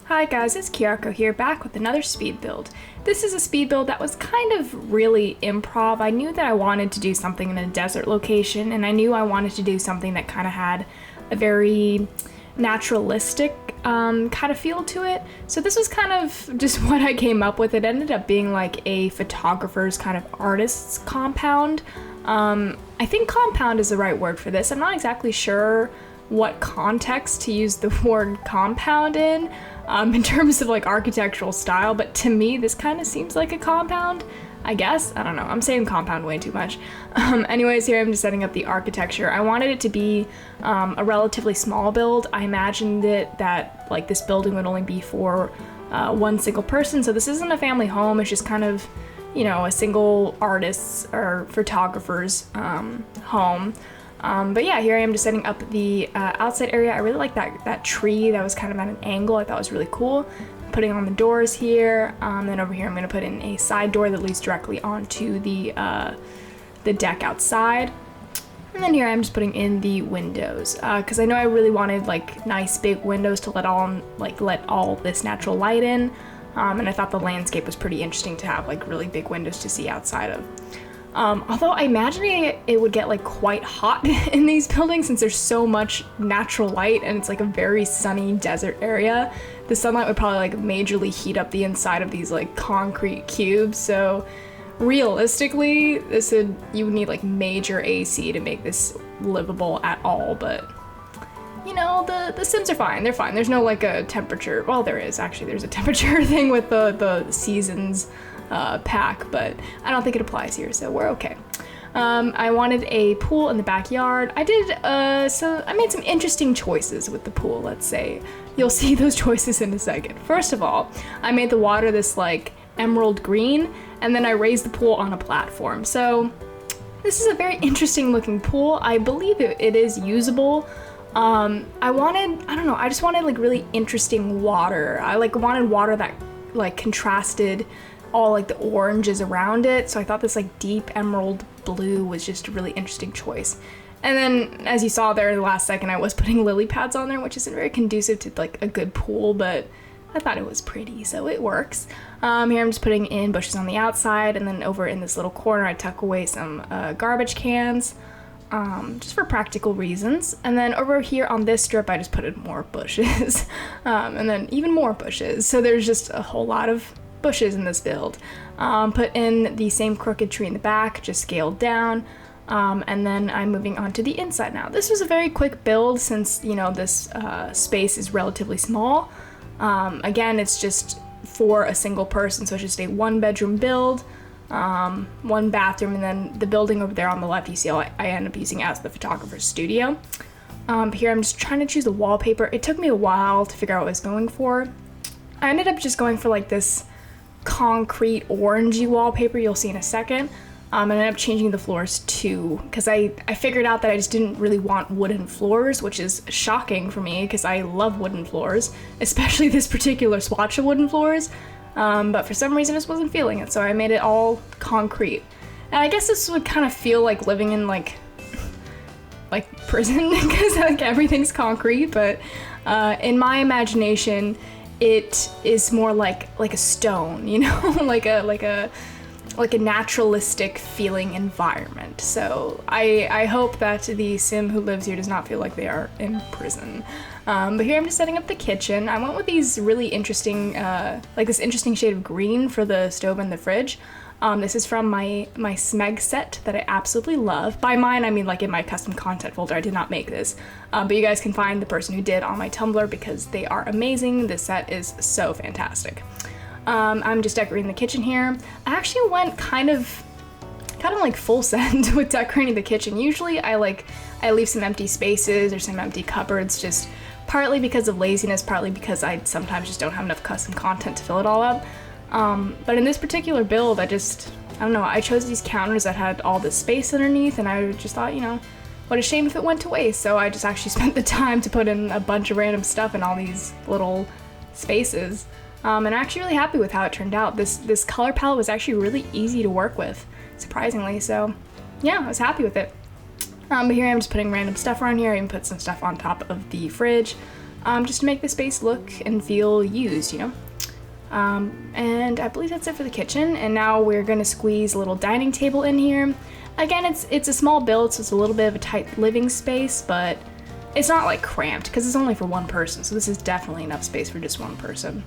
Hi guys, it's Kiyako here, back with another speed build. This is a speed build that was kind of really improv. I knew that I wanted to do something in a desert location, and I knew I wanted to do something that kind of had a very naturalistic kind of feel to it. So this was kind of just what I came up with. It ended up being like a photographer's kind of artist's compound. I think compound is the right word for this. I'm not exactly sure what context to use the word compound in terms of like architectural style, but to me this kind of seems like a compound, I guess. I don't know, I'm saying compound way too much. Anyways, here I'm just setting up the architecture. I wanted it to be a relatively small build. I imagined it that like this building would only be for one single person, so this isn't a family home, it's just kind of, you know, a single artist's or photographer's home. But yeah, here I am just setting up the outside area. I really like that tree that was kind of at an angle. I thought it was really cool. Putting on the doors here. Then over here I'm going to put in a side door that leads directly onto the deck outside. And then here I'm just putting in the windows because I know I really wanted like nice big windows to let all this natural light in. And I thought the landscape was pretty interesting to have like really big windows to see outside of. Although I imagine it would get like quite hot in these buildings since there's so much natural light and it's like a very sunny desert area. The sunlight would probably like majorly heat up the inside of these like concrete cubes. So realistically, you would need like major AC to make this livable at all. But you know, the Sims are fine. They're fine. There's no like a temperature. Well, there's a temperature thing with the seasons pack, but I don't think it applies here, so we're okay. I wanted a pool in the backyard. So I made some interesting choices with the pool, let's say. You'll see those choices in a second. First of all, I made the water this like emerald green, and then I raised the pool on a platform. So this is a very interesting looking pool. I believe it is usable. I just wanted like really interesting water. I like wanted water that like contrasted all like the oranges around it, so I thought this like deep emerald blue was just a really interesting choice. And then as you saw there in the last second, I was putting lily pads on there, which isn't very conducive to like a good pool, but I thought it was pretty, so it works. Here I'm just putting in bushes on the outside, and then over in this little corner I tuck away some garbage cans just for practical reasons. And then over here on this strip I just put in more bushes and then even more bushes, so there's just a whole lot of bushes in this build. Put in the same crooked tree in the back, just scaled down, and then I'm moving on to the inside now. This was a very quick build since, you know, this space is relatively small. Again, it's just for a single person, so it's just a one bedroom build, one bathroom, and then the building over there on the left, you see I end up using as the photographer's studio. Here I'm just trying to choose the wallpaper. It took me a while to figure out what I was going for. I ended up just going for like this concrete orangey wallpaper you'll see in a second. I ended up changing the floors too because I figured out that I just didn't really want wooden floors, which is shocking for me because I love wooden floors, especially this particular swatch of wooden floors, but for some reason I just wasn't feeling it, so I made it all concrete. And I guess this would kind of feel like living in like prison because like everything's concrete, but in my imagination it is more like a stone, you know, like a naturalistic feeling environment. So I hope that the sim who lives here does not feel like they are in prison. But here I'm just setting up the kitchen. I went with these really interesting, like this interesting shade of green for the stove and the fridge. This is from my Smeg set that I absolutely love. By mine, I mean like in my custom content folder. I did not make this, but you guys can find the person who did on my Tumblr because they are amazing. This set is so fantastic. I'm just decorating the kitchen here. I actually went kind of like full send with decorating the kitchen. Usually I leave some empty spaces or some empty cupboards, just partly because of laziness, partly because I sometimes just don't have enough custom content to fill it all up. But in this particular build, I don't know, I chose these counters that had all this space underneath, and I just thought, you know, what a shame if it went to waste. So I just actually spent the time to put in a bunch of random stuff in all these little spaces. And I'm actually really happy with how it turned out. This color palette was actually really easy to work with, surprisingly. So yeah, I was happy with it. But here I'm just putting random stuff around here. I even put some stuff on top of the fridge. just to make the space look and feel used, you know? And I believe that's it for the kitchen. And now we're gonna squeeze a little dining table in here. Again, it's a small build, so it's a little bit of a tight living space, but it's not like cramped because it's only for one person. So this is definitely enough space for just one person.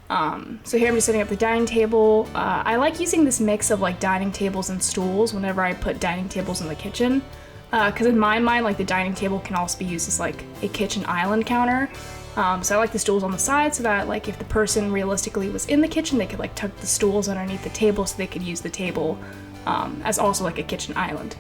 So here I'm just setting up the dining table. I like using this mix of like dining tables and stools whenever I put dining tables in the kitchen. Because in my mind, like the dining table can also be used as like a kitchen island counter. So I like the stools on the side so that like if the person realistically was in the kitchen, they could like tuck the stools underneath the table so they could use the table as also like a kitchen island.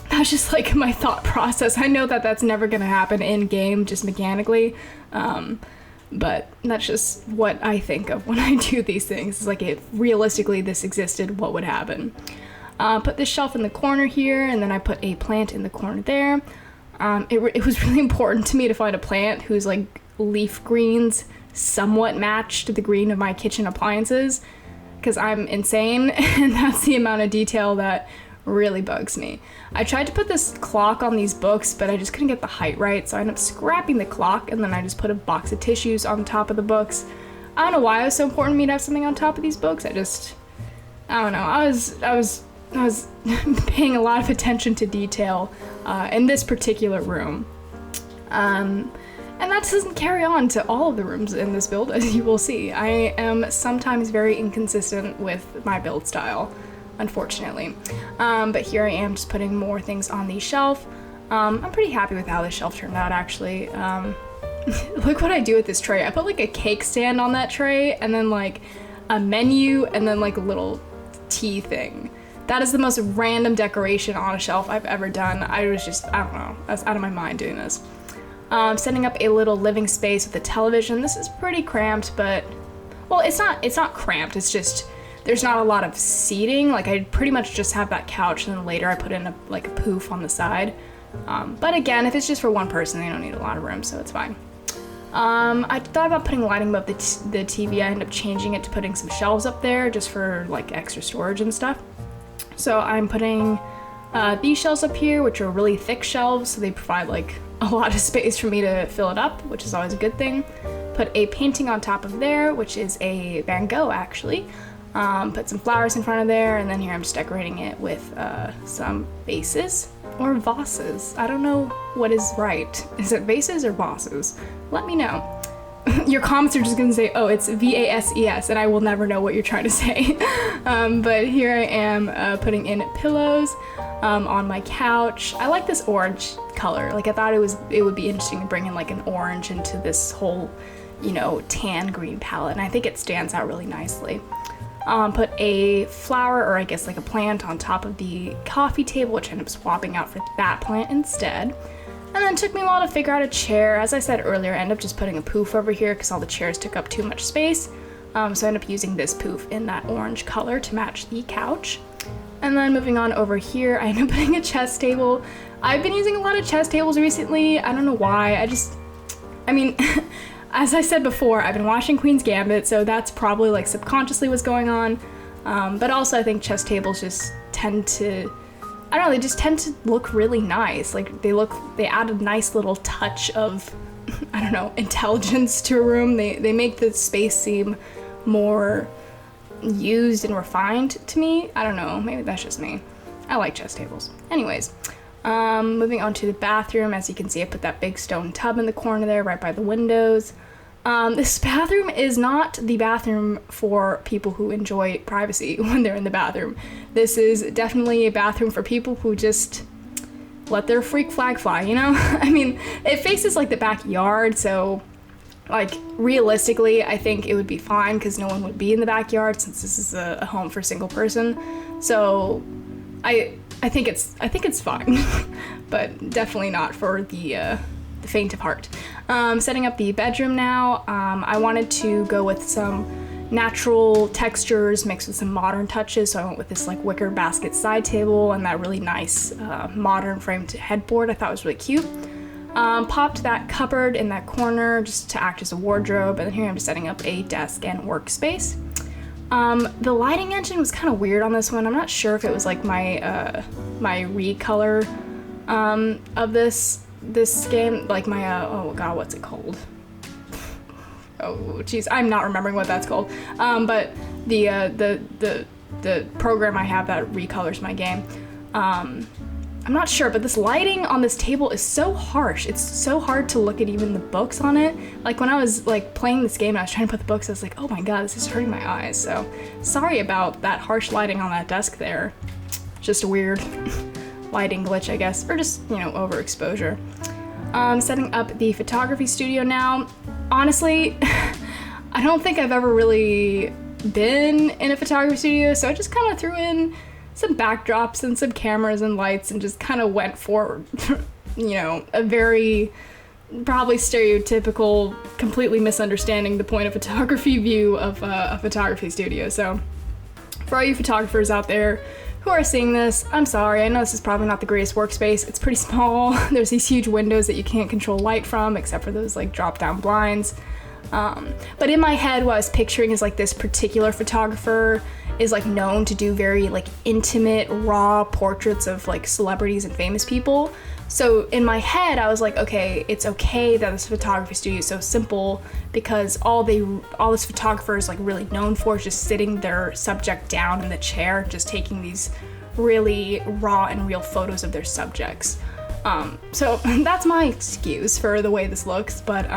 That's just like my thought process. I know that that's never gonna happen in game, just mechanically, but that's just what I think of when I do these things. It's like if realistically this existed, what would happen? Put this shelf in the corner here, and then I put a plant in the corner there. It was really important to me to find a plant whose like leaf greens somewhat matched the green of my kitchen appliances, because I'm insane and that's the amount of detail that really bugs me. I tried to put this clock on these books, but I just couldn't get the height right, so I ended up scrapping the clock, and then I just put a box of tissues on top of the books. I don't know why it was so important to me to have something on top of these books. I don't know. I was paying a lot of attention to detail in this particular room. And that doesn't carry on to all of the rooms in this build, as you will see. I am sometimes very inconsistent with my build style, unfortunately. But here I am just putting more things on the shelf. I'm pretty happy with how this shelf turned out, actually. Look what I do with this tray. I put like a cake stand on that tray, and then like a menu, and then like a little tea thing. That is the most random decoration on a shelf I've ever done. I don't know, I was out of my mind doing this. Setting up a little living space with a television. This is pretty cramped, but, well, it's not cramped, it's just, there's not a lot of seating. Like, I pretty much just have that couch, and then later I put in a poof on the side. But again, if it's just for one person, they don't need a lot of room, so it's fine. I thought about putting lighting above the TV. I ended up changing it to putting some shelves up there just for like extra storage and stuff. So I'm putting these shelves up here, which are really thick shelves, so they provide like a lot of space for me to fill it up, which is always a good thing. Put a painting on top of there, which is a Van Gogh, actually. Put some flowers in front of there, and then here I'm just decorating it with some vases or vases. I don't know what is right. Is it vases or vases? Let me know. Your comments are just gonna say, oh, it's V-A-S-E-S, and I will never know what you're trying to say. But here I am putting in pillows on my couch. I like this orange color. Like, I thought it would be interesting to bring in like an orange into this whole, you know, tan green palette, and I think it stands out really nicely. Put a flower, or I guess like a plant, on top of the coffee table, which I ended up swapping out for that plant instead. And then it took me a while to figure out a chair. As I said earlier, I ended up just putting a poof over here because all the chairs took up too much space. So I ended up using this poof in that orange color to match the couch. And then moving on over here, I ended up putting a chess table. I've been using a lot of chess tables recently. I don't know why. I mean, as I said before, I've been watching Queen's Gambit, so that's probably like subconsciously what's going on. But also I think chess tables just tend to, I don't know, they just tend to look really nice. Like they add a nice little touch of, I don't know, intelligence to a room. They make the space seem more used and refined to me. I don't know, maybe that's just me. I like chess tables. Anyways, moving on to the bathroom. As you can see, I put that big stone tub in the corner there right by the windows. This bathroom is not the bathroom for people who enjoy privacy when they're in the bathroom. This is definitely a bathroom for people who just let their freak flag fly, you know? I mean, it faces like the backyard, so like realistically, I think it would be fine because no one would be in the backyard since this is a home for a single person. So I think it's fine, but definitely not for the faint of heart. Setting up the bedroom now. I wanted to go with some natural textures mixed with some modern touches, so I went with this like wicker basket side table and that really nice modern framed headboard. I thought was really cute. Popped that cupboard in that corner just to act as a wardrobe, and then here I'm just setting up a desk and workspace. The lighting engine was kind of weird on this one. I'm not sure if it was like my my recolor of this game, like my oh god, what's it called? oh geez, I'm not remembering what that's called. But the program I have that recolors my game. I'm not sure, but this lighting on this table is so harsh. It's so hard to look at even the books on it. Like when I was like playing this game and I was trying to put the books, I was like, oh my god, this is hurting my eyes. So sorry about that harsh lighting on that desk there. Just a weird lighting glitch, I guess, or just, you know, overexposure. Setting up the photography studio now. Honestly, I don't think I've ever really been in a photography studio, so I just kind of threw in some backdrops and some cameras and lights and just kind of went for, you know, a very probably stereotypical, completely misunderstanding the point of photography view of a photography studio. So for all you photographers out there who are seeing this, I'm sorry. I know this is probably not the greatest workspace. It's pretty small. There's these huge windows that you can't control light from, except for those like drop down blinds. But in my head, what I was picturing is like this particular photographer is like known to do very like intimate, raw portraits of like celebrities and famous people. So in my head, I was like, okay, it's okay that this photography studio is so simple because all this photographer is like really known for is just sitting their subject down in the chair, just taking these really raw and real photos of their subjects. So that's my excuse for the way this looks, but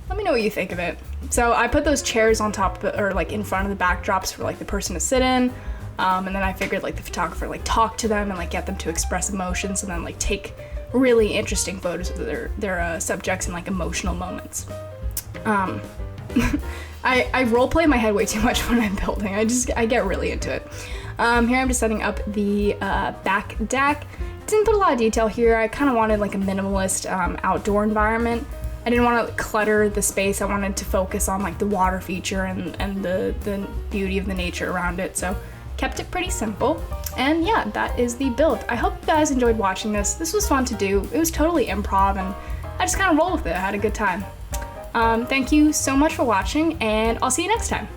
let me know what you think of it. So I put those chairs on top of, or like in front of the backdrops for like the person to sit in. And then I figured like the photographer like talk to them and like get them to express emotions and then like take really interesting photos of their subjects in like emotional moments. I role play in my head way too much when I'm building. I get really into it. Here I'm just setting up the back deck. Didn't put a lot of detail here. I kind of wanted like a minimalist outdoor environment. I didn't want to clutter the space. I wanted to focus on like the water feature and the beauty of the nature around it. So kept it pretty simple. And yeah, that is the build. I hope you guys enjoyed watching this. This was fun to do. It was totally improv and I just kind of rolled with it. I had a good time. Thank you so much for watching and I'll see you next time.